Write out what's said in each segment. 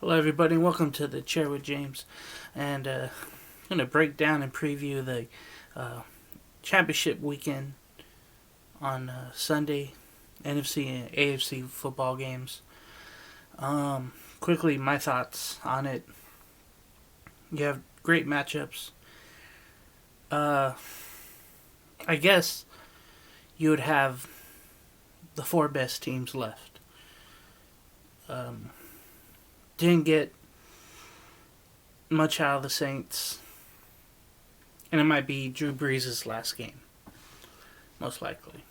Hello, everybody, and welcome to the Chair with James. And I'm going to break down and preview the uh, championship weekend on Sunday, NFC and AFC football games. Quickly, my thoughts on it. You have great matchups. Uh, I guess you would have the four best teams left. Um, didn't get much out of the Saints, and it might be Drew Brees' last game, most likely.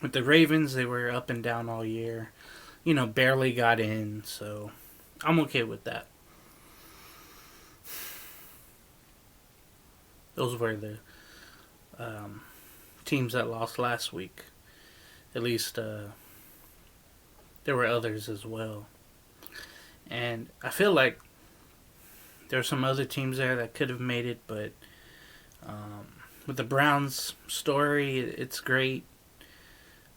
With the Ravens, they were up and down all year. Barely got in, so I'm okay with that. Those were the teams that lost last week. At least there were others as well. And I feel like there are some other teams there that could have made it, but with the Browns story, it's great.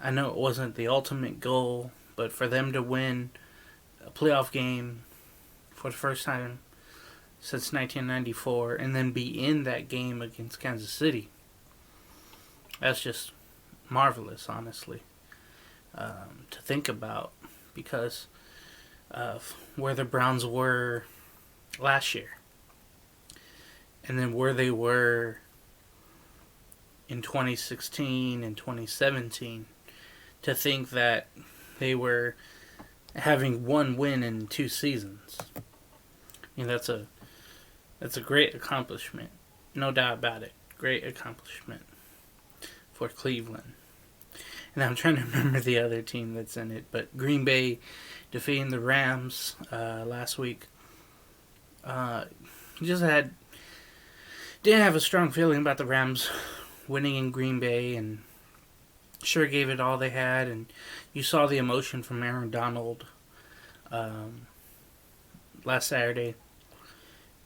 I know it wasn't the ultimate goal, but for them to win a playoff game for the first time since 1994 and then be in that game against Kansas City, that's just marvelous, honestly, to think about, because of where the Browns were last year and then where they were in 2016 and 2017. To think that they were having one win in 2 seasons, that's a great accomplishment, no doubt about it. Great accomplishment for Cleveland. And I'm trying to remember the other team that's in it, but Green Bay defeating the Rams last week. Didn't have a strong feeling about the Rams winning in Green Bay, and sure gave it all they had, and you saw the emotion from Aaron Donald last Saturday,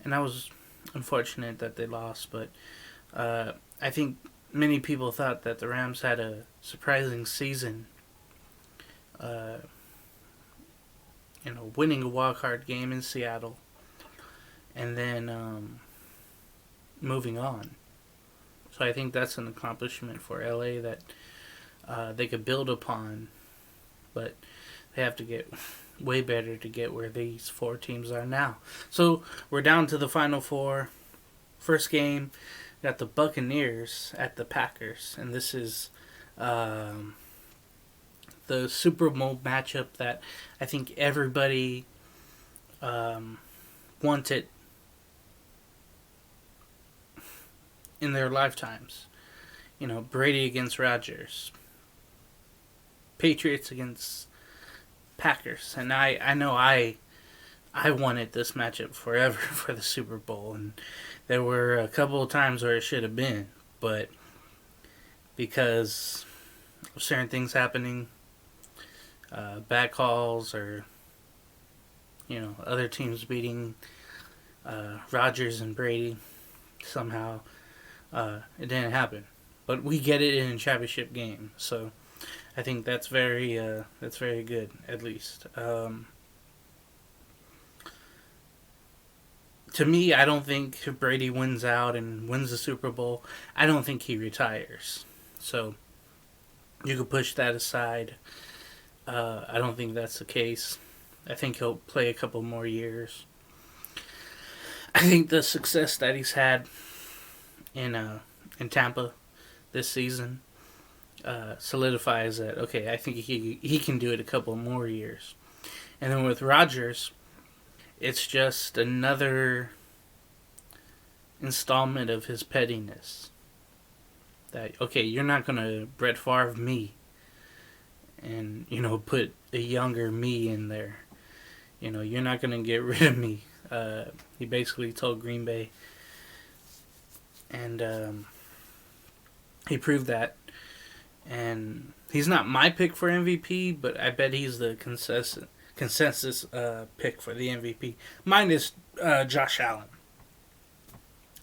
and that was unfortunate that they lost, but I think many people thought that the Rams had a surprising season, winning a wild card game in Seattle, and then moving on. So I think that's an accomplishment for LA that they could build upon, but they have to get way better to get where these 4 teams are now. So we're down to the final 4. First game, got the Buccaneers at the Packers, and this is the Super Bowl matchup that I think everybody wanted in their lifetimes. Brady against Rodgers, Patriots against Packers, and I know I wanted this matchup forever for the Super Bowl, and there were a couple of times where it should have been, but because of certain things happening, bad calls, or other teams beating Rodgers and Brady, somehow it didn't happen. But we get it in a championship game, so I think that's very good, at least. To me, I don't think if Brady wins out and wins the Super Bowl, I don't think he retires. So you could push that aside. I don't think that's the case. I think he'll play a couple more years. I think the success that he's had in Tampa this season solidifies that, okay, I think he can do it a couple more years. And then with Rodgers, it's just another installment of his pettiness. That, okay, you're not going to Brett Favre me and, put a younger me in there. You're not going to get rid of me. He basically told Green Bay. And he proved that. And he's not my pick for MVP, but I bet he's the consensus pick for the MVP. Mine is Josh Allen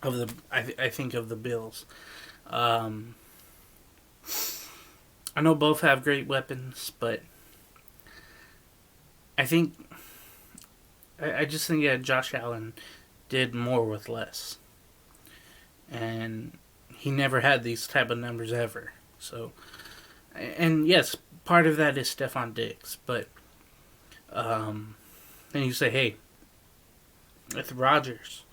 of the I think of the Bills. I know both have great weapons, but I think I just think that Josh Allen did more with less, and he never had these type of numbers ever. So, and yes, part of that is Stephon Diggs, but then you say, hey, with Rodgers,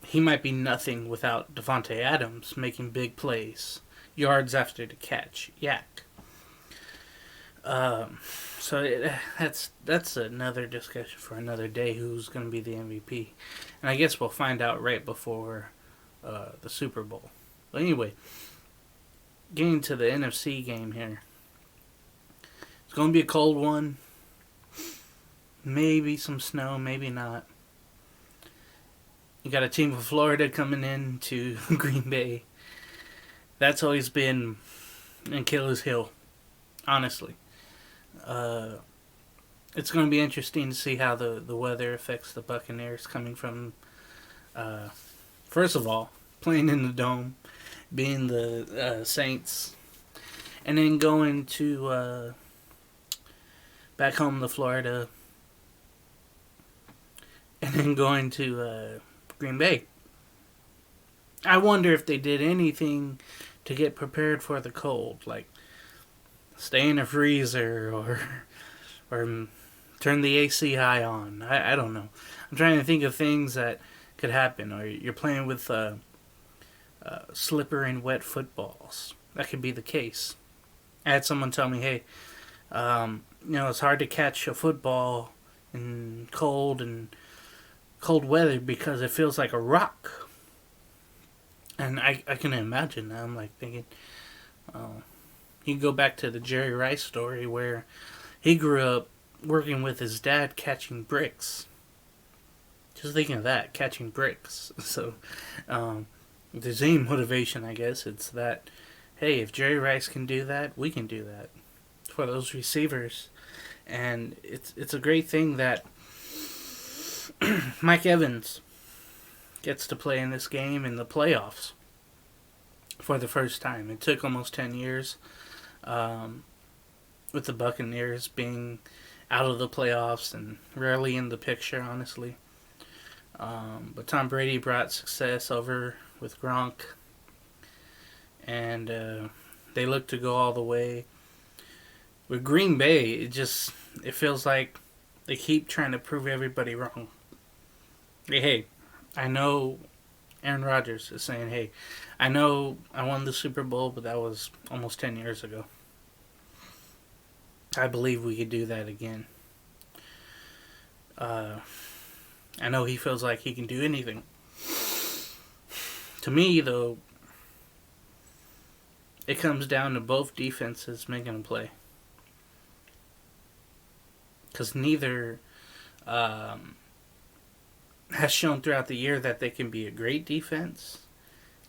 he might be nothing without Devontae Adams making big plays, yards after the catch, yak. Um, that's another discussion for another day. Who's going to be the MVP? And I guess we'll find out right before the Super Bowl. But anyway, getting to the NFC game here, it's going to be a cold one. Maybe some snow, maybe not. You got a team from Florida coming in to Green Bay. That's always been Achilles' heel, honestly. Uh, it's going to be interesting to see how the weather affects the Buccaneers coming from, first of all, playing in the Dome, being the Saints, and then going to back home to Florida, and then going to Green Bay. I wonder if they did anything to get prepared for the cold, like stay in a freezer or turn the AC high on. I don't know. I'm trying to think of things that could happen. Or you're playing with slippery and wet footballs. That could be the case. I had someone tell me, hey, it's hard to catch a football in cold weather because it feels like a rock. And I can imagine that. I'm like thinking, you can go back to the Jerry Rice story where he grew up working with his dad catching bricks. Just thinking of that, catching bricks. So, if there's any motivation, I guess, it's that, hey, if Jerry Rice can do that, we can do that for those receivers. And it's a great thing that Mike Evans gets to play in this game in the playoffs for the first time. It took almost 10 years with the Buccaneers being out of the playoffs and rarely in the picture, honestly. But Tom Brady brought success over with Gronk, and they look to go all the way. With Green Bay, it feels like they keep trying to prove everybody wrong. Hey, I know Aaron Rodgers is saying, hey, I know I won the Super Bowl, but that was almost 10 years ago. I believe we could do that again. I know he feels like he can do anything. To me, though, it comes down to both defenses making a play. Because neither has shown throughout the year that they can be a great defense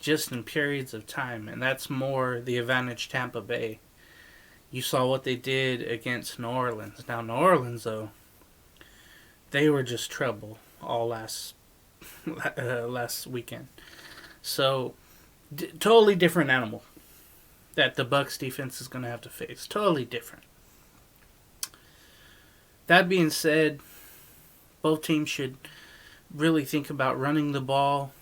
just in periods of time. And that's more the advantage Tampa Bay. You saw what they did against New Orleans. Now, New Orleans, though, they were just trouble all last weekend. So, totally different animal that the Bucs defense is going to have to face. Totally different. That being said, both teams should really think about running the ball.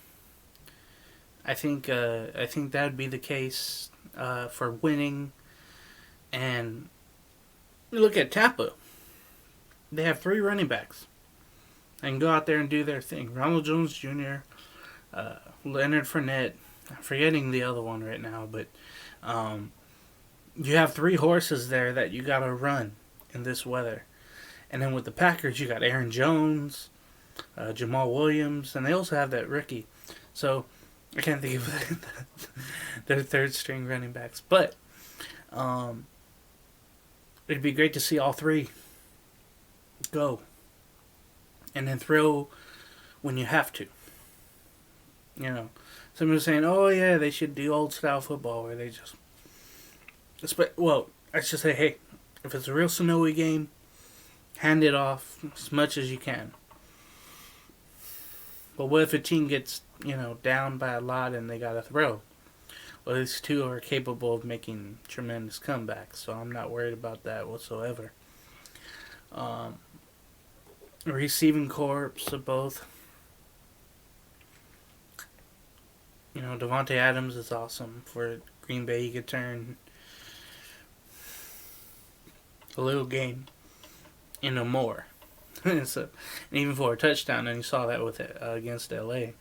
I think that would be the case for winning. And look at Tampa. They have 3 running backs. They can go out there and do their thing. Ronald Jones Jr., Leonard Fournette. I'm forgetting the other one right now, but you have 3 horses there that you got to run in this weather. And then with the Packers, you got Aaron Jones, Jamal Williams, and they also have that rookie. So I can't think of their third string running backs. But it'd be great to see all 3 go. And then throw when you have to. You know, somebody was saying, oh yeah, they should do old style football where they just... Well, I should say, hey, if it's a real snowy game, hand it off as much as you can. But what if a team gets, down by a lot and they got to throw? Well, these 2 are capable of making tremendous comebacks, so I'm not worried about that whatsoever. Um, Receiving corps of both. Devontae Adams is awesome for Green Bay. He could turn a little game into more. So, and even for a touchdown, and you saw that with it against LA.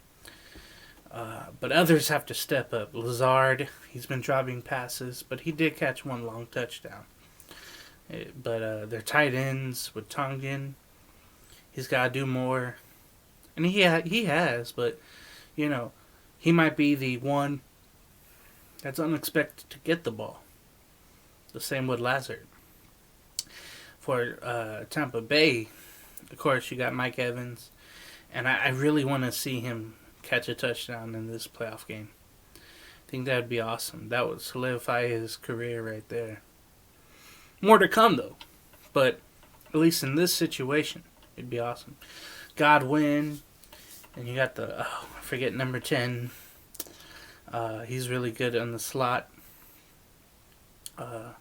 But others have to step up. Lazard, he's been dropping passes, but he did catch one long touchdown. But their tight ends with Tongan, he's got to do more, and he has. But he might be the one that's unexpected to get the ball. The same with Lazard. For Tampa Bay, of course, you got Mike Evans, and I really want to see him catch a touchdown in this playoff game. I think that would be awesome. That would solidify his career right there. More to come, though. But at least in this situation, it'd be awesome. Godwin, and you got I forget number 10. He's really good on the slot. And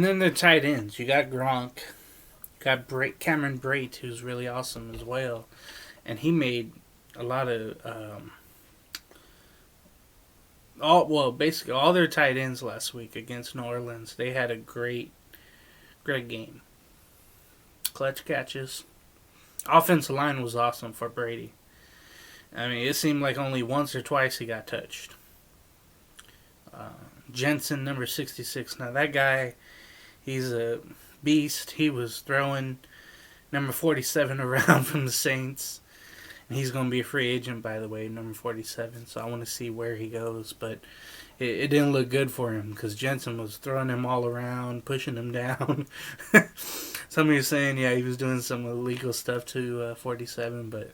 then the tight ends. You got Gronk. You got Cameron Brate, who's really awesome as well. And he made a lot of basically all their tight ends last week against New Orleans. They had a great game. Clutch catches. Offensive line was awesome for Brady. I mean, it seemed like only once or twice he got touched. Jensen, number 66. Now that guy, he's a beast. He was throwing number 47 around from the Saints. And he's going to be a free agent, by the way, number 47. So I want to see where he goes. But it didn't look good for him because Jensen was throwing him all around, pushing him down. Somebody was saying, yeah, he was doing some illegal stuff to 47. But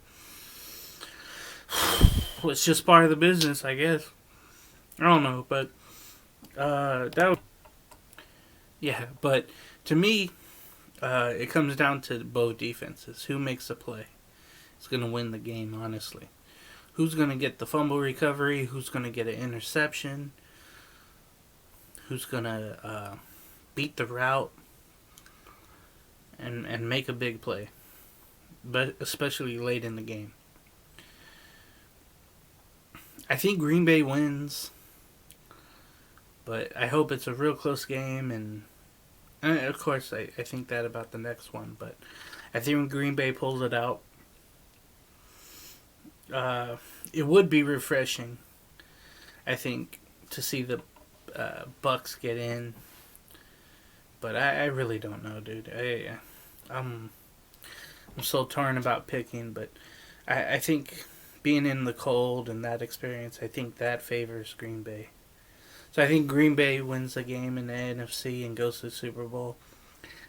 it's just part of the business, I guess. I don't know. But but to me, it comes down to both defenses. Who makes the play? It's going to win the game, honestly. Who's going to get the fumble recovery? Who's going to get an interception? Who's going to beat the route and make a big play? But especially late in the game. I think Green Bay wins. But I hope it's a real close game. And of course, I think that about the next one. But I think when Green Bay pulls it out, it would be refreshing, I think, to see the Bucks get in. But I really don't know, dude. I'm so torn about picking, but I think being in the cold and that experience, I think that favors Green Bay. So I think Green Bay wins the game in the NFC and goes to the Super Bowl.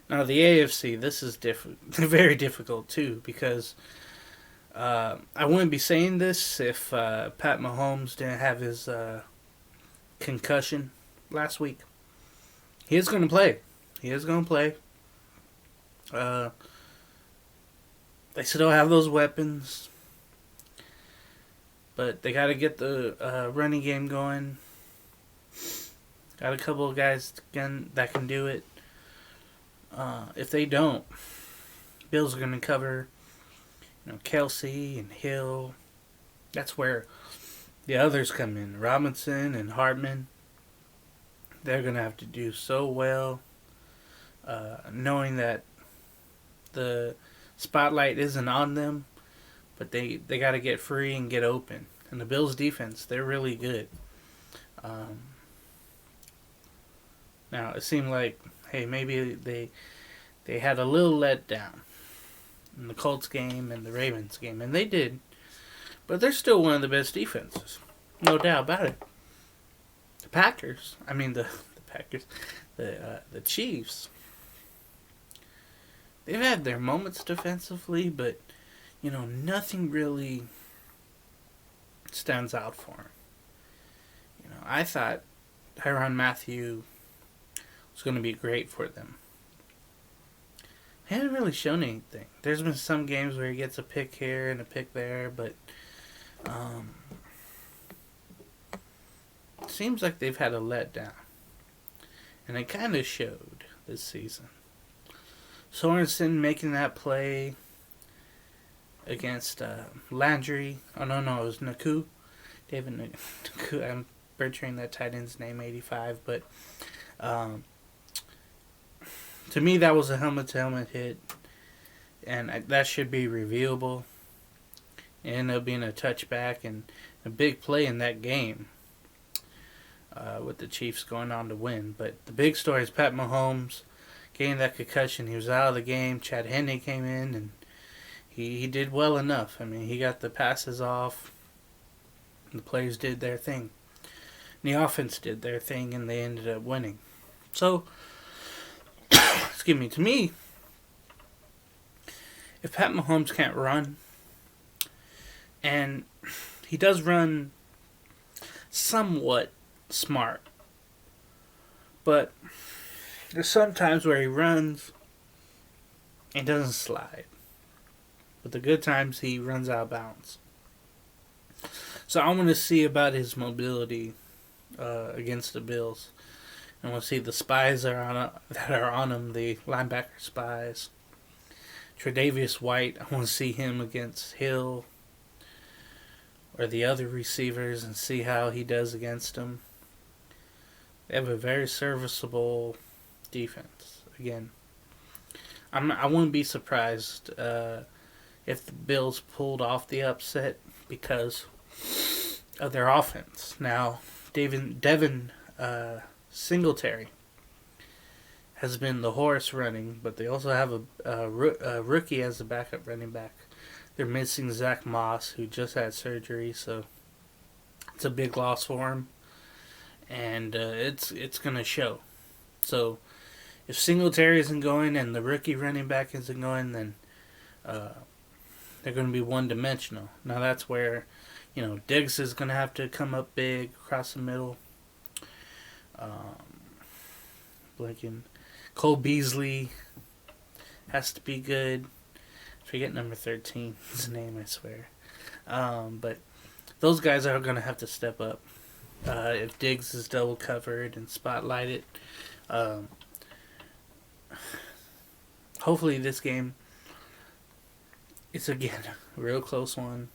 Now the AFC, this is very difficult too, because I wouldn't be saying this if Pat Mahomes didn't have his concussion last week. He is going to play. They still have those weapons, but they got to get the running game going. Got a couple of guys that can do it. If they don't, Bills are going to cover. Kelsey and Hill. That's where the others come in. Robinson and Hartman. They're going to have to do so well, knowing that the spotlight isn't on them, but they got to get free and get open. And the Bills' defense, they're really good. Now, it seemed like, hey, maybe they had a little letdown in the Colts game and the Ravens game, and they did. But they're still one of the best defenses. No doubt about it. The Packers, the Chiefs, they've had their moments defensively, but, nothing really stands out for them. I thought Tyrann Mathieu was going to be great for them. He hasn't really shown anything. There's been some games where he gets a pick here and a pick there, but it seems like they've had a letdown. And it kind of showed this season. Sorensen making that play against Landry. Oh, no, it was Naku. David Naku. I'm butchering that tight end's name, 85. But to me, that was a helmet-to-helmet hit. And that should be reviewable. It ended up being a touchback and a big play in that game with the Chiefs going on to win. But the big story is Pat Mahomes getting that concussion. He was out of the game. Chad Henne came in, and he did well enough. I mean, he got the passes off. The players did their thing. And the offense did their thing, and they ended up winning. So, excuse me, to me, if Pat Mahomes can't run, and he does run somewhat smart, but there's some times where he runs and doesn't slide. But the good times, he runs out of bounds. So I want to see about his mobility against the Bills. I want to see the spies that are on him, the linebacker spies. Tre'Davious White, I want to see him against Hill or the other receivers and see how he does against them. They have a very serviceable defense. Again, I wouldn't be surprised if the Bills pulled off the upset because of their offense. Now, Devin Singletary has been the horse running, but they also have a rookie as a backup running back. They're missing Zach Moss, who just had surgery, so it's a big loss for him, and it's going to show. So if Singletary isn't going and the rookie running back isn't going, then they're going to be one-dimensional. Now that's where, Diggs is going to have to come up big across the middle. Blinking. Cole Beasley has to be good. Forget number 13. His name, I swear. But those guys are going to have to step up. If Diggs is double covered and spotlighted. Hopefully this game is, again, a real close one.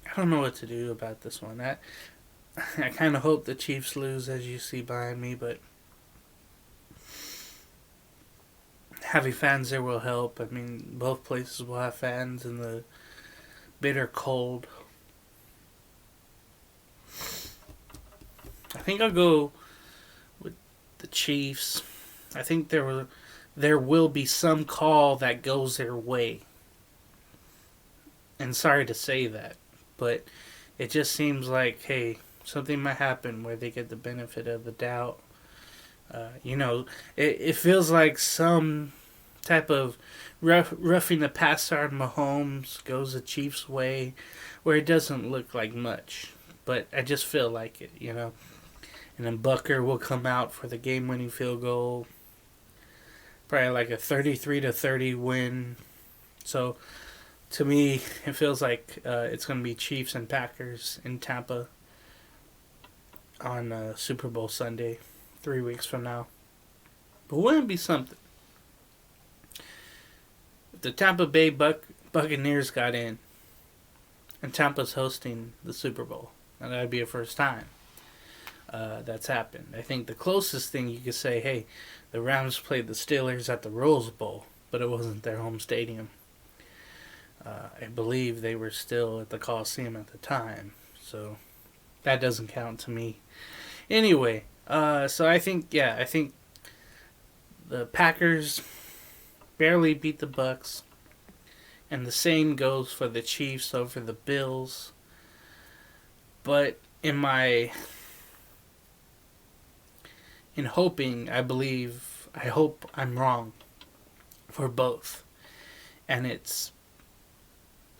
I don't know what to do about this one. I kind of hope the Chiefs lose, as you see behind me, but having fans there will help. I mean, both places will have fans in the bitter cold. I think I'll go with the Chiefs. I think there will be some call that goes their way. And sorry to say that, but it just seems like, hey, something might happen where they get the benefit of the doubt. It feels like some type of roughing the passer on Mahomes goes the Chiefs' way, where it doesn't look like much. But I just feel like it, And then Bucker will come out for the game-winning field goal. Probably like a 33-30 win. So, to me, it feels like it's going to be Chiefs and Packers in Tampa on Super Bowl Sunday, 3 weeks from now. But wouldn't it be something if the Tampa Bay Buccaneers got in and Tampa's hosting the Super Bowl? And that would be a first time that's happened. I think the closest thing you could say, hey, the Rams played the Steelers at the Rose Bowl, but it wasn't their home stadium. I believe they were still at the Coliseum at the time, so that doesn't count to me. Anyway, so I think the Packers barely beat the Bucs, and the same goes for the Chiefs over the Bills. But in hoping, I hope I'm wrong for both, and it's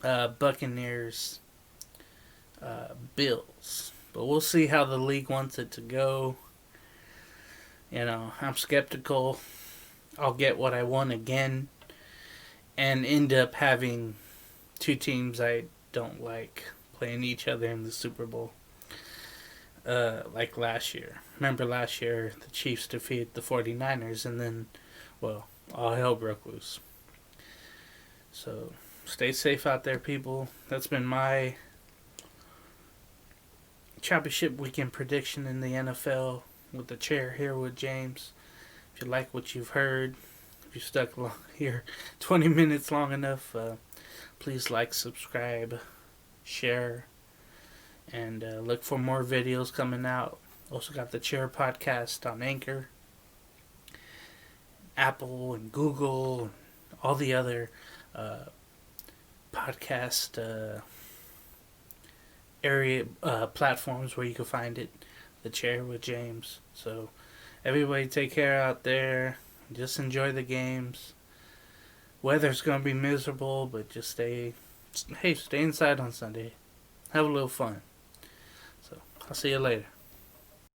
Buccaneers, Bills. But we'll see how the league wants it to go. I'm skeptical I'll get what I want again and end up having two teams I don't like playing each other in the Super Bowl. like last year. Remember last year the Chiefs defeated the 49ers and then, well, all hell broke loose. So stay safe out there, people. That's been my championship weekend prediction in the NFL with the chair here with James. If you like what you've heard, if you stuck here 20 minutes long enough, please like, subscribe, share, and look for more videos coming out. Also got the Chair podcast on Anchor, Apple, and Google, and all the other podcast area platforms where you can find it. The Chair with James. So everybody take care out there. Just enjoy the games. Weather's gonna be miserable, but just stay inside on Sunday. Have a little fun. So I'll see you later.